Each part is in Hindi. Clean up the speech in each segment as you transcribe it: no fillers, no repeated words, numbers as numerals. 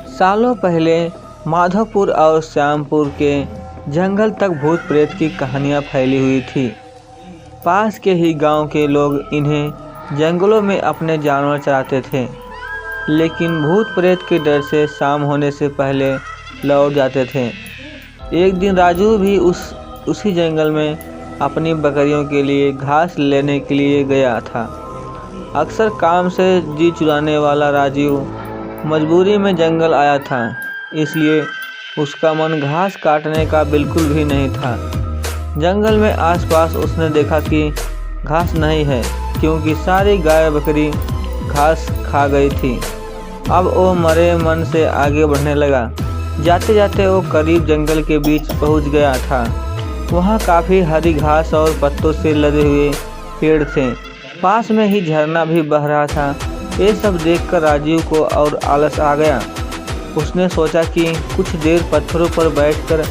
सालों पहले माधवपुर और श्यामपुर के जंगल तक भूत प्रेत की कहानियाँ फैली हुई थी। पास के ही गांव के लोग इन्हें जंगलों में अपने जानवर चराते थे, लेकिन भूत प्रेत के डर से शाम होने से पहले लौट जाते थे। एक दिन राजू भी उसी जंगल में अपनी बकरियों के लिए घास लेने के लिए गया था। अक्सर काम से जी चुराने वाला राजू मजबूरी में जंगल आया था, इसलिए उसका मन घास काटने का बिल्कुल भी नहीं था। जंगल में आसपास उसने देखा कि घास नहीं है, क्योंकि सारी गाय बकरी घास खा गई थी। अब वो मरे मन से आगे बढ़ने लगा। जाते जाते वो करीब जंगल के बीच पहुंच गया था। वहाँ काफ़ी हरी घास और पत्तों से लदे हुए पेड़ थे। पास में ही झरना भी बह रहा था। ये सब देखकर राजीव को और आलस आ गया। उसने सोचा कि कुछ देर पत्थरों पर बैठकर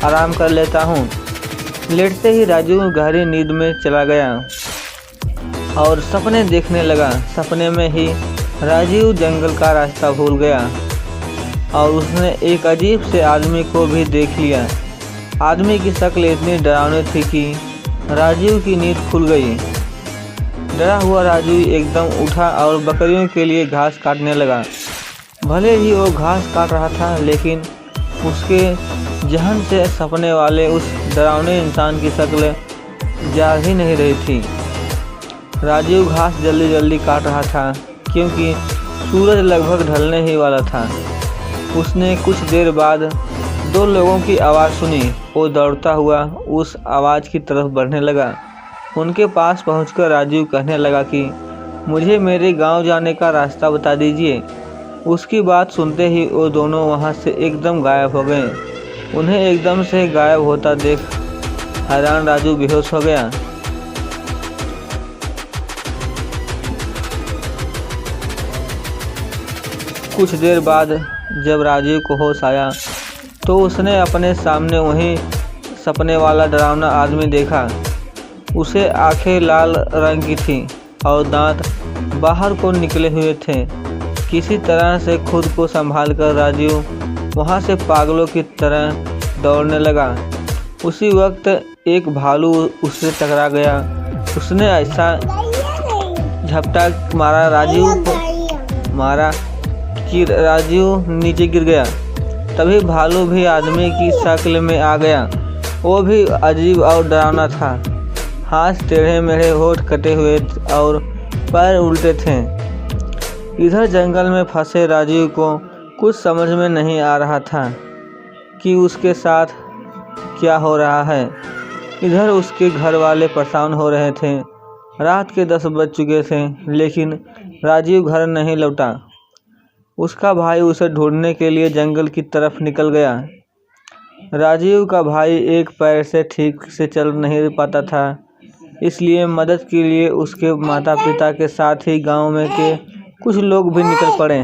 आराम कर लेता हूँ। लेटते ही राजू गहरी नींद में चला गया और सपने देखने लगा। सपने में ही राजीव जंगल का रास्ता भूल गया और उसने एक अजीब से आदमी को भी देख लिया। आदमी की शक्ल इतनी डरावनी थी कि राजीव की नींद खुल गई। डरा हुआ राजीव एकदम उठा और बकरियों के लिए घास काटने लगा। भले ही वो घास काट रहा था, लेकिन उसके जहन से सपने वाले उस डरावने इंसान की शक्ल जा ही नहीं रही थी। राजीव घास जल्दी जल्दी काट रहा था, क्योंकि सूरज लगभग ढलने ही वाला था। उसने कुछ देर बाद दो लोगों की आवाज़ सुनी। वो दौड़ता हुआ उस आवाज़ की तरफ बढ़ने लगा। उनके पास पहुंचकर राजीव कहने लगा कि मुझे मेरे गांव जाने का रास्ता बता दीजिए। उसकी बात सुनते ही वो दोनों वहां से एकदम गायब हो गए। उन्हें एकदम से गायब होता देख हैरान राजू बेहोश हो गया। कुछ देर बाद जब राजीव को होश आया तो उसने अपने सामने वही सपने वाला डरावना आदमी देखा। उसे आंखें लाल रंग की थी और दांत बाहर को निकले हुए थे। किसी तरह से खुद को संभालकर राजीव वहां से पागलों की तरह दौड़ने लगा। उसी वक्त एक भालू उससे टकरा गया। उसने ऐसा झपटा मारा कि राजीव नीचे गिर गया। तभी भालू भी आदमी की शक्ल में आ गया। वो भी अजीब और डरावना था। हाथ टेढ़े मेढ़े, होठ कटे हुए और पैर उल्टे थे। इधर जंगल में फंसे राजीव को कुछ समझ में नहीं आ रहा था कि उसके साथ क्या हो रहा है। इधर उसके घर वाले परेशान हो रहे थे। रात के 10 बज चुके थे, लेकिन राजीव घर नहीं लौटा। उसका भाई उसे ढूंढने के लिए जंगल की तरफ निकल गया। राजीव का भाई एक पैर से ठीक से चल नहीं पाता था, इसलिए मदद के लिए उसके माता पिता के साथ ही गांव में के कुछ लोग भी निकल पड़े।